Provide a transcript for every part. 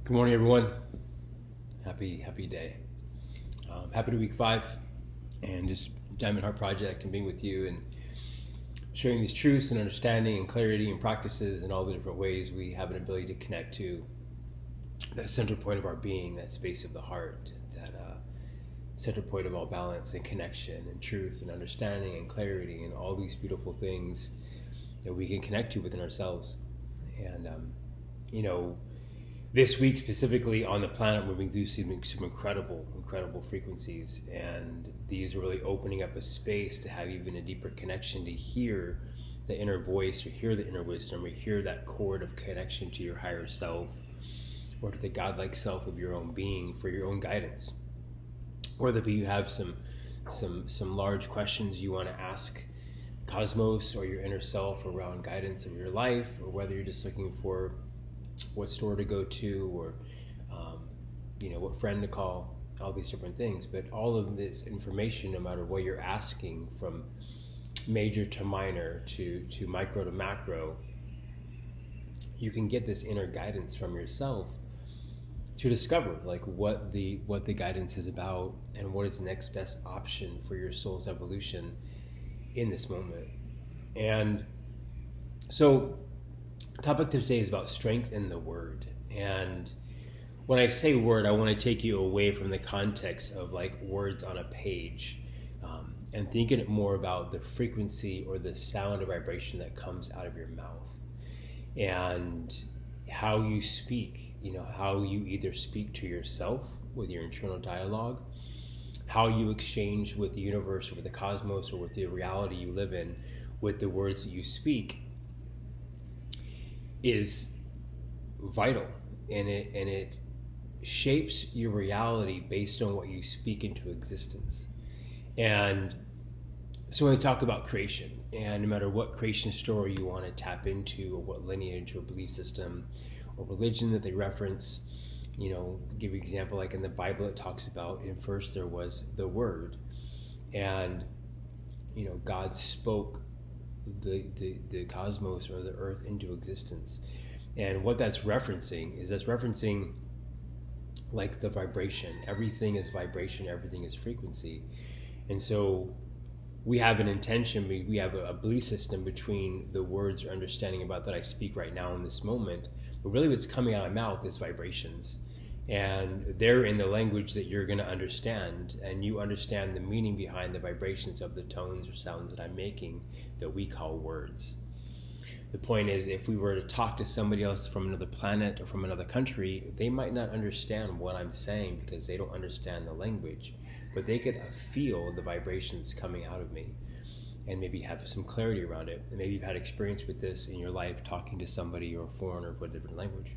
Good morning, everyone. Happy day. Happy to week 5, and just Diamond Heart Project and being with you and sharing these truths and understanding and clarity and practices and all the different ways we have an ability to connect to that center point of our being, that space of the heart, that center point of all balance and connection and truth and understanding and clarity and all these beautiful things that we can connect to within ourselves. And this week specifically on the planet, moving through some incredible frequencies, and these are really opening up a space to have even a deeper connection, to hear the inner voice or hear the inner wisdom or hear that chord of connection to your higher self or to the godlike self of your own being for your own guidance. Whether you have some large questions you want to ask cosmos or your inner self around guidance of your life, or whether you're just looking for what store to go to, or what friend to call, all these different things. But all of this information, no matter what you're asking, from major to minor to micro to macro, you can get this inner guidance from yourself to discover what the guidance is about and what is the next best option for your soul's evolution in this moment. And so the topic today is about strength in the word. And when I say word, I want to take you away from the context of words on a page, and thinking it more about the frequency or the sound or vibration that comes out of your mouth and how you speak, how you either speak to yourself with your internal dialogue, how you exchange with the universe or with the cosmos or with the reality you live in with the words that you speak, is vital, and it shapes your reality based on what you speak into existence. And so when we talk about creation, and no matter what creation story you want to tap into, or what lineage or belief system or religion that they reference, give you an example, like in the Bible it talks about, in first there was the Word, and God spoke the cosmos or the earth into existence. And what that's referencing is the vibration. Everything is vibration, everything is frequency. And so we have an intention, we have a belief system between the words or understanding about that I speak right now in this moment, but really what's coming out of my mouth is vibrations. And they're in the language that you're going to understand, and you understand the meaning behind the vibrations of the tones or sounds that I'm making that we call words. The point is, if we were to talk to somebody else from another planet or from another country, they might not understand what I'm saying because they don't understand the language, but they could feel the vibrations coming out of me and maybe have some clarity around it. And maybe you've had experience with this in your life, talking to somebody or a foreigner with a different language.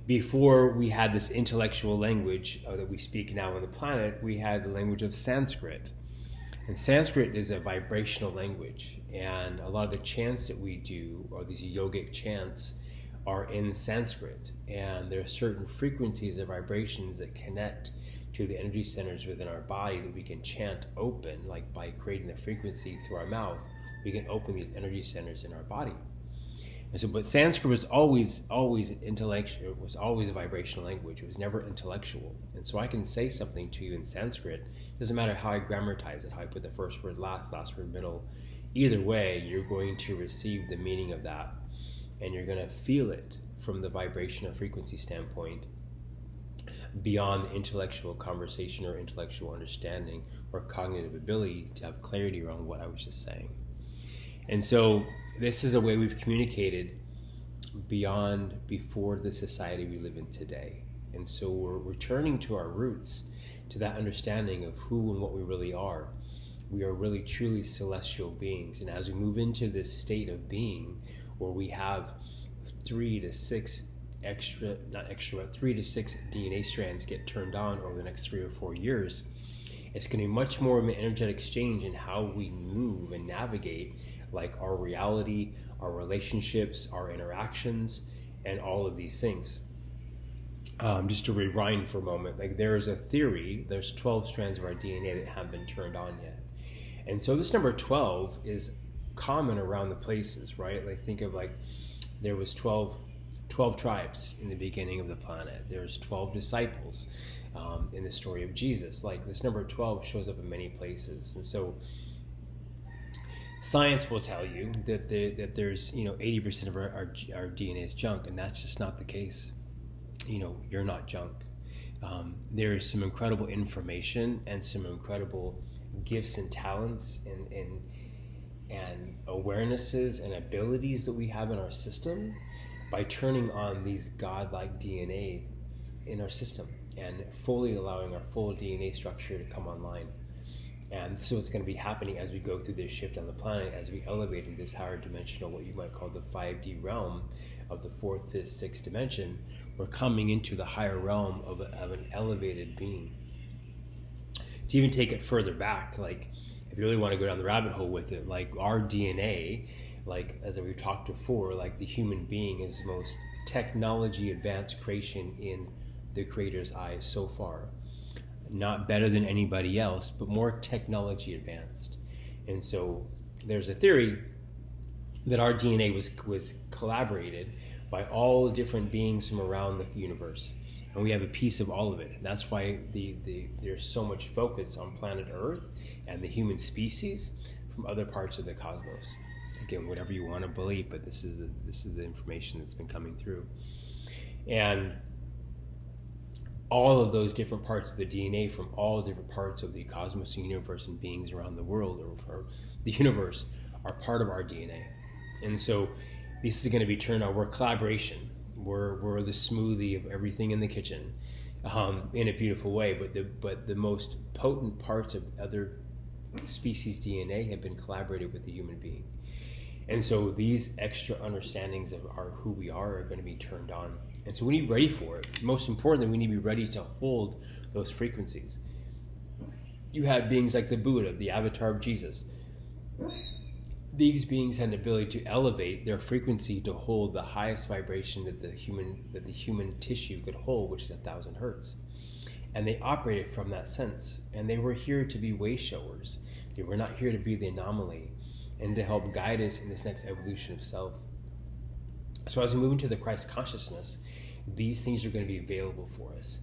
Before we had this intellectual language that we speak now on the planet, we had the language of Sanskrit. And Sanskrit is a vibrational language. And a lot of the chants that we do, or these yogic chants, are in Sanskrit. And there are certain frequencies of vibrations that connect to the energy centers within our body that we can chant open, like by creating the frequency through our mouth, we can open these energy centers in our body. And so, but Sanskrit was always intellectual. It was always a vibrational language. It was never intellectual. And so I can say something to you in Sanskrit. It doesn't matter how I grammatize it, how I put the first word last word middle. Either way, you're going to receive the meaning of that, and you're going to feel it from the vibration or frequency standpoint beyond the intellectual conversation or intellectual understanding or cognitive ability to have clarity around what I was just saying. And so this is a way we've communicated before the society we live in today. And so we're returning to our roots, to that understanding of who and what we really are. We are really truly celestial beings. And as we move into this state of being where we have 3 to 6 DNA strands get turned on over the next 3 or 4 years, it's going to be much more of an energetic exchange in how we move and navigate our reality, our relationships, our interactions, and all of these things. Just to rewind for a moment, there is a theory, there's 12 strands of our DNA that haven't been turned on yet. And so this number 12 is common around the places, right? Think of there was 12 12 tribes in the beginning of the planet. There's 12 disciples in the story of Jesus. Like, this number 12 shows up in many places. And so science will tell you that there's 80% of our DNA is junk, and that's just not the case. You're not junk. There's some incredible information and some incredible gifts and talents and awarenesses and abilities that we have in our system by turning on these godlike DNA in our system and fully allowing our full DNA structure to come online. And so it's going to be happening as we go through this shift on the planet, as we elevate into this higher dimensional, what you might call the 5D realm of the 4th, 5th, 6th dimension. We're coming into the higher realm of an elevated being. To even take it further back, like, if you really want to go down the rabbit hole with it, like, our DNA, like, as we've talked before, like, the human being is the most technology advanced creation in the Creator's eyes so far. Not better than anybody else, but more technology advanced. And so there's a theory that our DNA was collaborated by all different beings from around the universe. And we have a piece of all of it. And that's why there's so much focus on planet Earth and the human species from other parts of the cosmos. Again, whatever you want to believe, but this is the information that's been coming through. And all of those different parts of the DNA from all different parts of the cosmos and universe and beings around the world or the universe are part of our DNA. And so this is going to be turned on. We're collaboration. We're the smoothie of everything in the kitchen, in a beautiful way. But the most potent parts of other species DNA have been collaborated with the human being. And so these extra understandings of who we are going to be turned on. And so we need to be ready for it. Most importantly, we need to be ready to hold those frequencies. You have beings like the Buddha, the avatar of Jesus. These beings had an ability to elevate their frequency to hold the highest vibration that the human tissue could hold, which is 1,000 hertz. And they operated from that sense. And they were here to be way showers. They were not here to be the anomaly and to help guide us in this next evolution of self. So as we move into the Christ consciousness, these things are going to be available for us.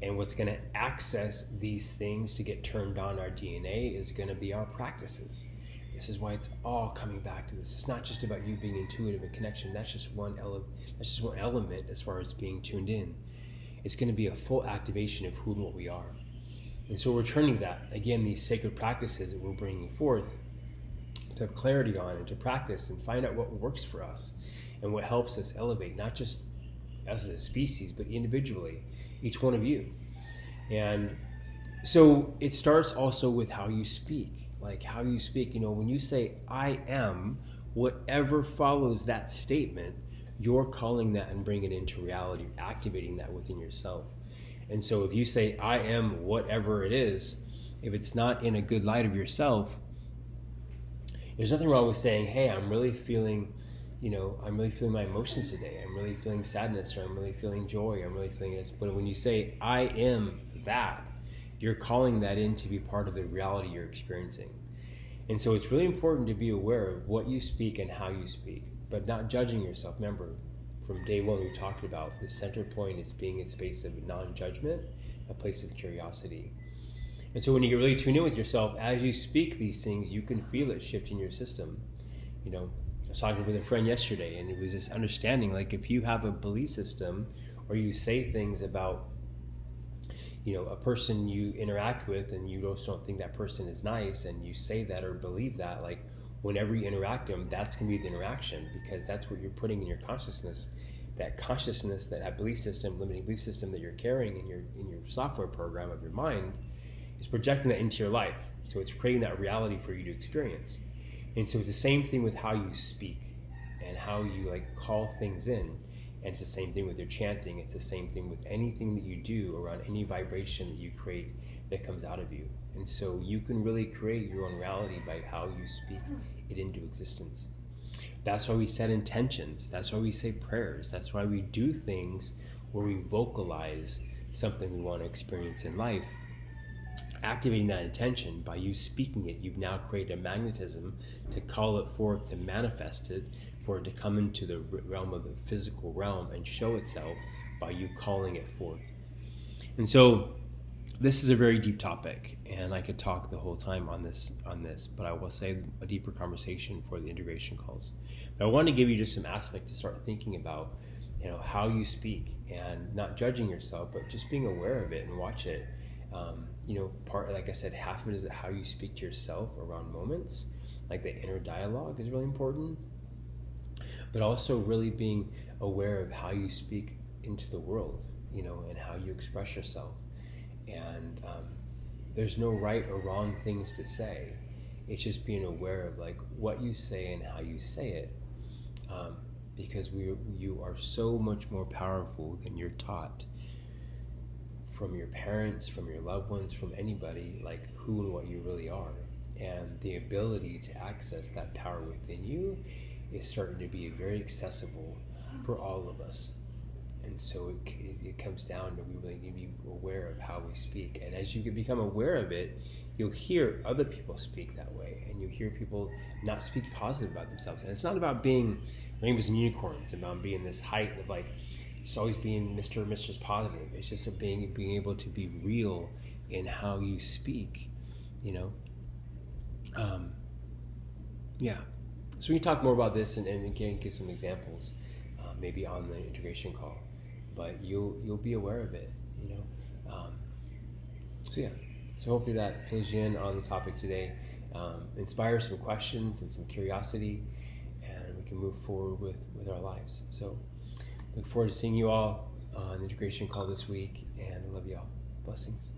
And what's going to access these things to get turned on our DNA is going to be our practices. This is why it's all coming back to this. It's not just about you being intuitive and connection. That's just one element as far as being tuned in. It's going to be a full activation of who and what we are. And so we're turning that, again, these sacred practices that we're bringing forth to have clarity on and to practice and find out what works for us and what helps us elevate, not just us as a species, but individually, each one of you. And so it starts also with how you speak. Like how you speak, when you say, I am, whatever follows that statement, you're calling that and bringing it into reality, activating that within yourself. And so if you say, I am whatever it is, if it's not in a good light of yourself, there's nothing wrong with saying, hey, I'm really feeling my emotions today. I'm really feeling sadness, or I'm really feeling joy. I'm really feeling this. But when you say, I am that, you're calling that in to be part of the reality you're experiencing. And so it's really important to be aware of what you speak and how you speak, but not judging yourself. Remember, from day one, we talked about the center point is being a space of non-judgment, a place of curiosity. And so when you get really tuned in with yourself, as you speak these things, you can feel it shift in your system. I was talking with a friend yesterday, and it was this understanding, like if you have a belief system or you say things about, a person you interact with and you just don't think that person is nice, and you say that or believe that, like whenever you interact them, that's going to be the interaction, because that's what you're putting in your consciousness. That consciousness, that belief system, limiting belief system that you're carrying in your software program of your mind, is projecting that into your life. So it's creating that reality for you to experience. And so it's the same thing with how you speak and how you call things in. And it's the same thing with your chanting. It's the same thing with anything that you do around any vibration that you create that comes out of you. And so you can really create your own reality by how you speak it into existence. That's why we set intentions. That's why we say prayers. That's why we do things where we vocalize something we want to experience in life. Activating that intention by you speaking it, you've now created a magnetism to call it forth, to manifest it for it to come into the realm of the physical realm and show itself by you calling it forth. And so this is a very deep topic, and I could talk the whole time on this, but I will save a deeper conversation for the integration calls. But I want to give you just some aspect to start thinking about, how you speak, and not judging yourself, but just being aware of it and watch it. Part, like I said, half of it is how you speak to yourself around moments, like the inner dialogue is really important, but also really being aware of how you speak into the world, and how you express yourself. And there's no right or wrong things to say. It's just being aware of like what you say and how you say it, because you are so much more powerful than you're taught from your parents, from your loved ones, from anybody, like who and what you really are. And the ability to access that power within you is starting to be very accessible for all of us. And so it comes down to we really need to be aware of how we speak. And as you become aware of it, you'll hear other people speak that way, and you hear people not speak positive about themselves. And it's not about being rainbows and unicorns, it's about being this height of like, it's always being Mr. or Mrs. Positive. It's just being able to be real in how you speak, Yeah. So we can talk more about this and again give some examples, maybe on the integration call. But you'll be aware of it, So hopefully that fills you in on the topic today, inspires some questions and some curiosity, and we can move forward with our lives. So look forward to seeing you all on the integration call this week, and I love you all. Blessings.